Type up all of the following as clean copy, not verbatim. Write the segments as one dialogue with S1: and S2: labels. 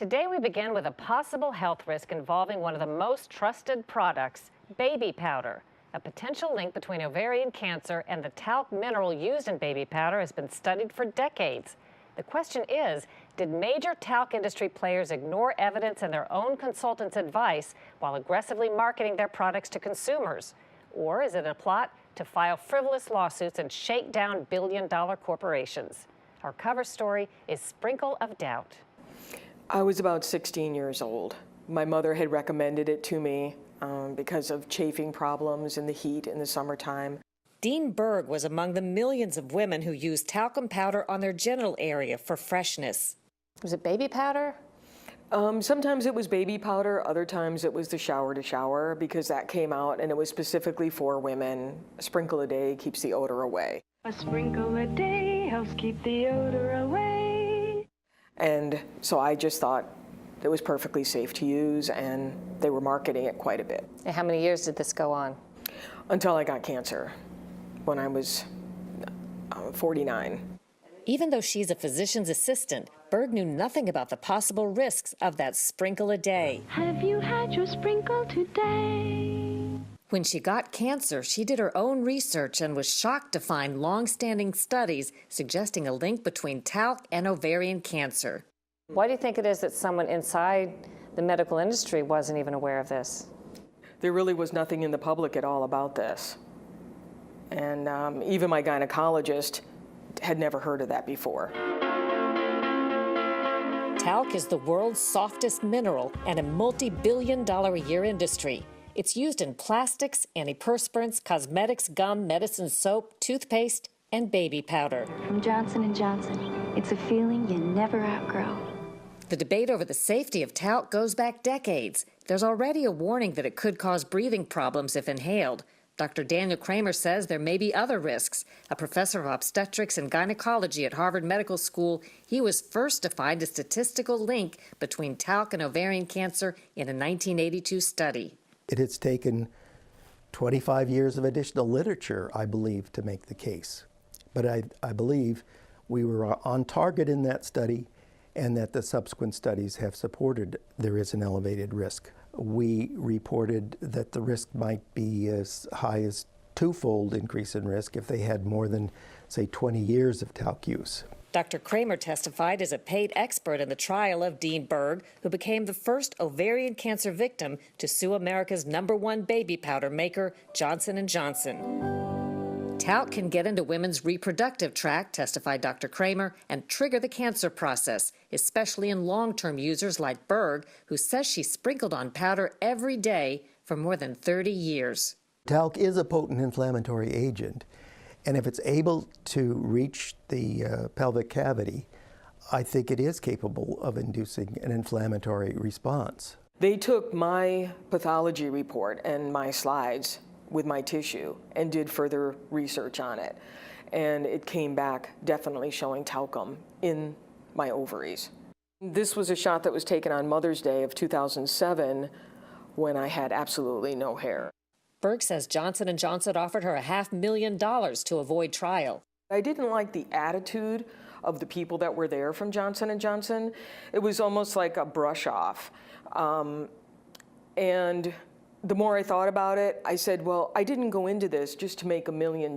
S1: Today we begin with a possible health risk involving one of the most trusted products, baby powder. A potential link between ovarian cancer and the talc mineral used in baby powder has been studied for decades. The question is, did major talc industry players ignore evidence and their own consultants' advice while aggressively marketing their products to consumers? Or is it a plot to file frivolous lawsuits and shake down billion-dollar corporations? Our cover story is Sprinkle of Doubt.
S2: I was about 16 years old. My mother had recommended it to me because of chafing problems in the heat in the summertime.
S3: Dean Berg was among the millions of women who used talcum powder on their genital area for freshness.
S1: Was it baby powder?
S2: Sometimes it was baby powder, other times it was the shower to shower because that came out and it was specifically for women. A sprinkle a day keeps the odor away.
S4: A sprinkle a day helps keep the odor away.
S2: And so I just thought it was perfectly safe to use, and they were marketing it quite a bit.
S1: And how many years did this go on?
S2: Until I got cancer when I was 49.
S3: Even though she's a physician's assistant, Berg knew nothing about the possible risks of that sprinkle a day.
S4: Have you had your sprinkle today?
S3: When she got cancer, she did her own research and was shocked to find long-standing studies suggesting a link between talc and ovarian cancer.
S1: Why do you think it is that someone inside the medical industry wasn't even aware of this?
S2: There really was nothing in the public at all about this. And even my gynecologist had never heard of that before.
S3: Talc is the world's softest mineral and a multi-billion-dollar-a-year industry. It's used in plastics, antiperspirants, cosmetics, gum, medicine, soap, toothpaste, and baby powder.
S5: From Johnson & Johnson, it's a feeling you never outgrow.
S3: The debate over the safety of talc goes back decades. There's already a warning that it could cause breathing problems if inhaled. Dr. Daniel Kramer says there may be other risks. A professor of obstetrics and gynecology at Harvard Medical School, he was first to find a statistical link between talc and ovarian cancer in a 1982 study.
S6: It has taken 25 years of additional literature, I believe, to make the case. But I believe we were on target in that study, and that the subsequent studies have supported there is an elevated risk. We reported that the risk might be as high as twofold increase in risk if they had more than, say, 20 years of talc use.
S3: Dr. Kramer testified as a paid expert in the trial of Dean Berg, who became the first ovarian cancer victim to sue America's #1 baby powder maker, Johnson & Johnson. Talc can get into women's reproductive tract, testified Dr. Kramer, and trigger the cancer process, especially in long-term users like Berg, who says she sprinkled on powder every day for more than 30 years.
S6: Talc is a potent inflammatory agent, and if it's able to reach the pelvic cavity, I think it is capable of inducing an inflammatory response.
S2: They took my pathology report and my slides with my tissue and did further research on it. And it came back definitely showing talcum in my ovaries. This was a shot that was taken on Mother's Day of 2007 when I had absolutely no hair.
S3: Berg says Johnson & Johnson offered her $500,000 to avoid trial.
S2: I didn't like the attitude of the people that were there from Johnson & Johnson. It was almost like a brush off. And the more I thought about it, I said, well, I didn't go into this just to make $1 million.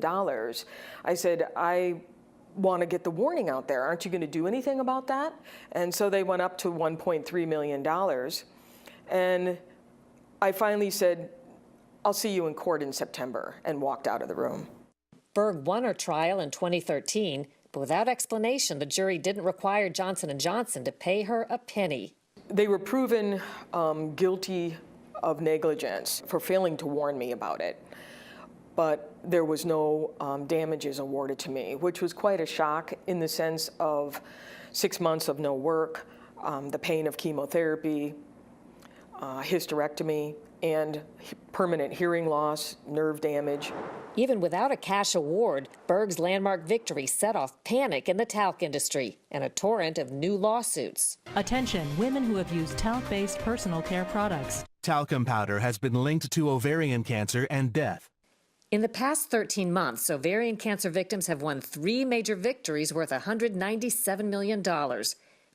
S2: I said, I want to get the warning out there. Aren't you going to do anything about that? And so they went up to $1.3 million. And I finally said, I'll see you in court in September, and walked out of the room.
S3: Berg won her trial in 2013, but without explanation, the jury didn't require Johnson & Johnson to pay her a penny.
S2: They were proven guilty of negligence for failing to warn me about it. But there was no damages awarded to me, which was quite a shock in the sense of 6 months of no work, the pain of chemotherapy, hysterectomy, and permanent hearing loss, nerve damage.
S3: Even without a cash award, Berg's landmark victory set off panic in the talc industry and a torrent of new lawsuits.
S7: Attention, women who have used talc-based personal care products.
S8: Talcum powder has been linked to ovarian cancer and death.
S3: In the past 13 months, ovarian cancer victims have won 3 major victories worth $197 million.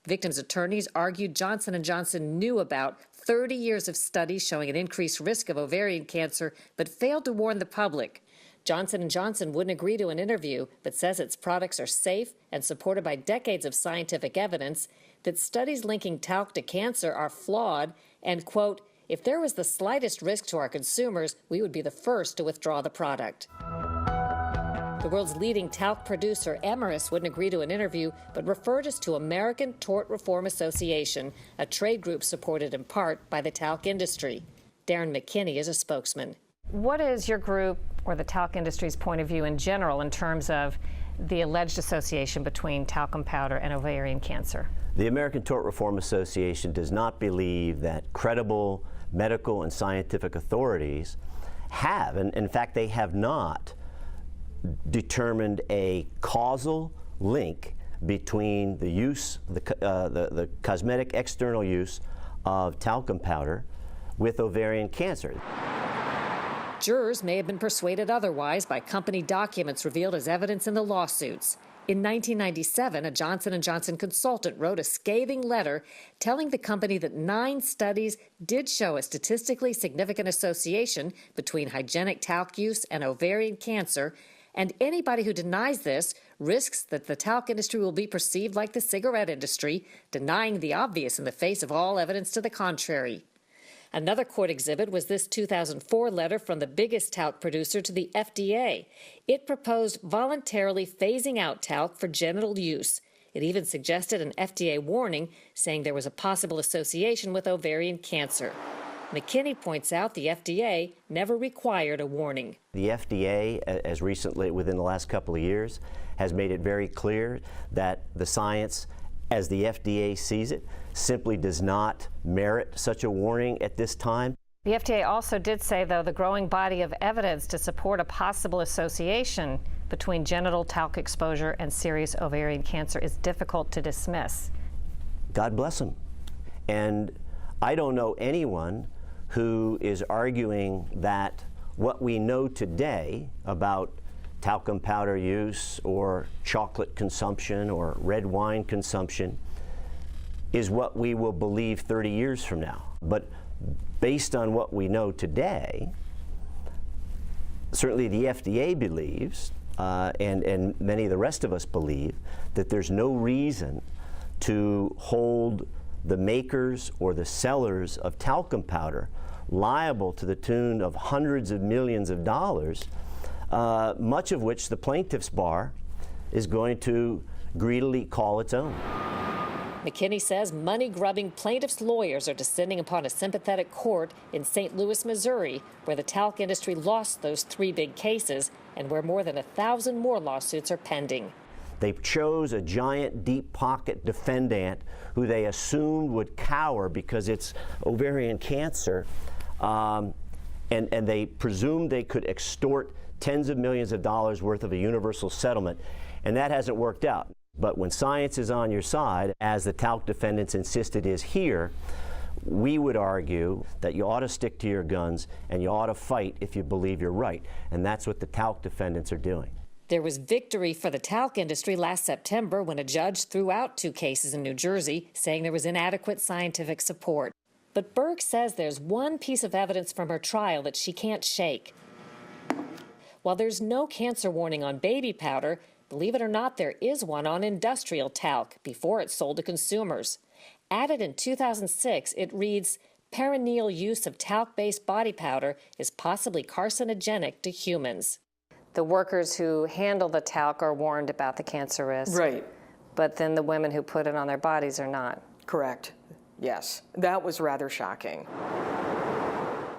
S3: Victims' attorneys argued Johnson & Johnson knew about 30 years of studies showing an increased risk of ovarian cancer, but failed to warn the public. Johnson & Johnson wouldn't agree to an interview, but says its products are safe and supported by decades of scientific evidence, that studies linking talc to cancer are flawed, and, quote, if there was the slightest risk to our consumers, we would be the first to withdraw the product. The world's leading talc producer, Emeris, wouldn't agree to an interview, but referred us to American Tort Reform Association, a trade group supported in part by the talc industry. Darren McKinney is a spokesman.
S1: What is your group or the talc industry's point of view in general in terms of the alleged association between talcum powder and ovarian cancer?
S9: The American Tort Reform Association does not believe that credible medical and scientific authorities have, and in fact they have not, determined a causal link between the use, the cosmetic external use of talcum powder with ovarian cancer.
S3: Jurors may have been persuaded otherwise by company documents revealed as evidence in the lawsuits. In 1997, a Johnson & Johnson consultant wrote a scathing letter telling the company that 9 studies did show a statistically significant association between hygienic talc use and ovarian cancer, and anybody who denies this risks that the talc industry will be perceived like the cigarette industry, denying the obvious in the face of all evidence to the contrary. Another court exhibit was this 2004 letter from the biggest talc producer to the FDA. It proposed voluntarily phasing out talc for genital use. It even suggested an FDA warning, saying there was a possible association with ovarian cancer. McKinney points out the FDA never required a warning.
S9: The FDA, as recently within the last couple of years, has made it very clear that the science, as the FDA sees it, simply does not merit such a warning at this time.
S1: The FDA also did say, though, the growing body of evidence to support a possible association between genital talc exposure and serious ovarian cancer is difficult to dismiss.
S9: God bless them. And I don't know anyone who is arguing that what we know today about talcum powder use or chocolate consumption or red wine consumption is what we will believe 30 years from now. But based on what we know today, certainly the FDA believes, and many of the rest of us believe, that there's no reason to hold the makers or the sellers of talcum powder liable to the tune of hundreds of millions of dollars, much of which the plaintiff's bar is going to greedily call its own.
S3: McKinney says money-grubbing plaintiffs' lawyers are descending upon a sympathetic court in St. Louis, Missouri, where the talc industry lost those 3 big cases and where more than 1,000 more lawsuits are pending.
S9: They chose a giant deep-pocket defendant who they assumed would cower because it's ovarian cancer, and they presumed they could extort tens of millions of dollars worth of a universal settlement, and that hasn't worked out. But when science is on your side, as the talc defendants insisted is here, we would argue that you ought to stick to your guns and you ought to fight if you believe you're right, and that's what the talc defendants are doing.
S3: There was victory for the talc industry last September when a judge threw out 2 cases in New Jersey, saying there was inadequate scientific support. But Berg says there's one piece of evidence from her trial that she can't shake. While there's no cancer warning on baby powder, believe it or not, there is one on industrial talc before it's sold to consumers. Added in 2006, it reads, perineal use of talc-based body powder is possibly carcinogenic to humans.
S1: The workers who handle the talc are warned about the cancer risk.
S2: Right.
S1: But then the women who put it on their bodies are not.
S2: Correct. Yes. That was rather shocking.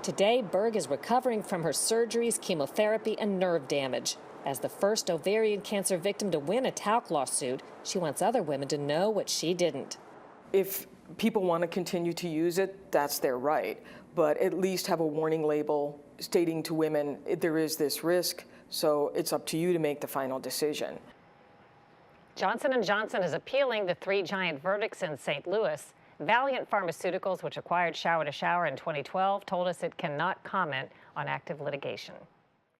S3: Today, Berg is recovering from her surgeries, chemotherapy, and nerve damage. As the first ovarian cancer victim to win a talc lawsuit, she wants other women to know what she didn't.
S2: If people want to continue to use it, that's their right. But at least have a warning label stating to women there is this risk, so it's up to you to make the final decision.
S1: Johnson & Johnson is appealing the 3 giant verdicts in St. Louis. Valiant Pharmaceuticals, which acquired Shower to Shower in 2012, told us it cannot comment on active litigation.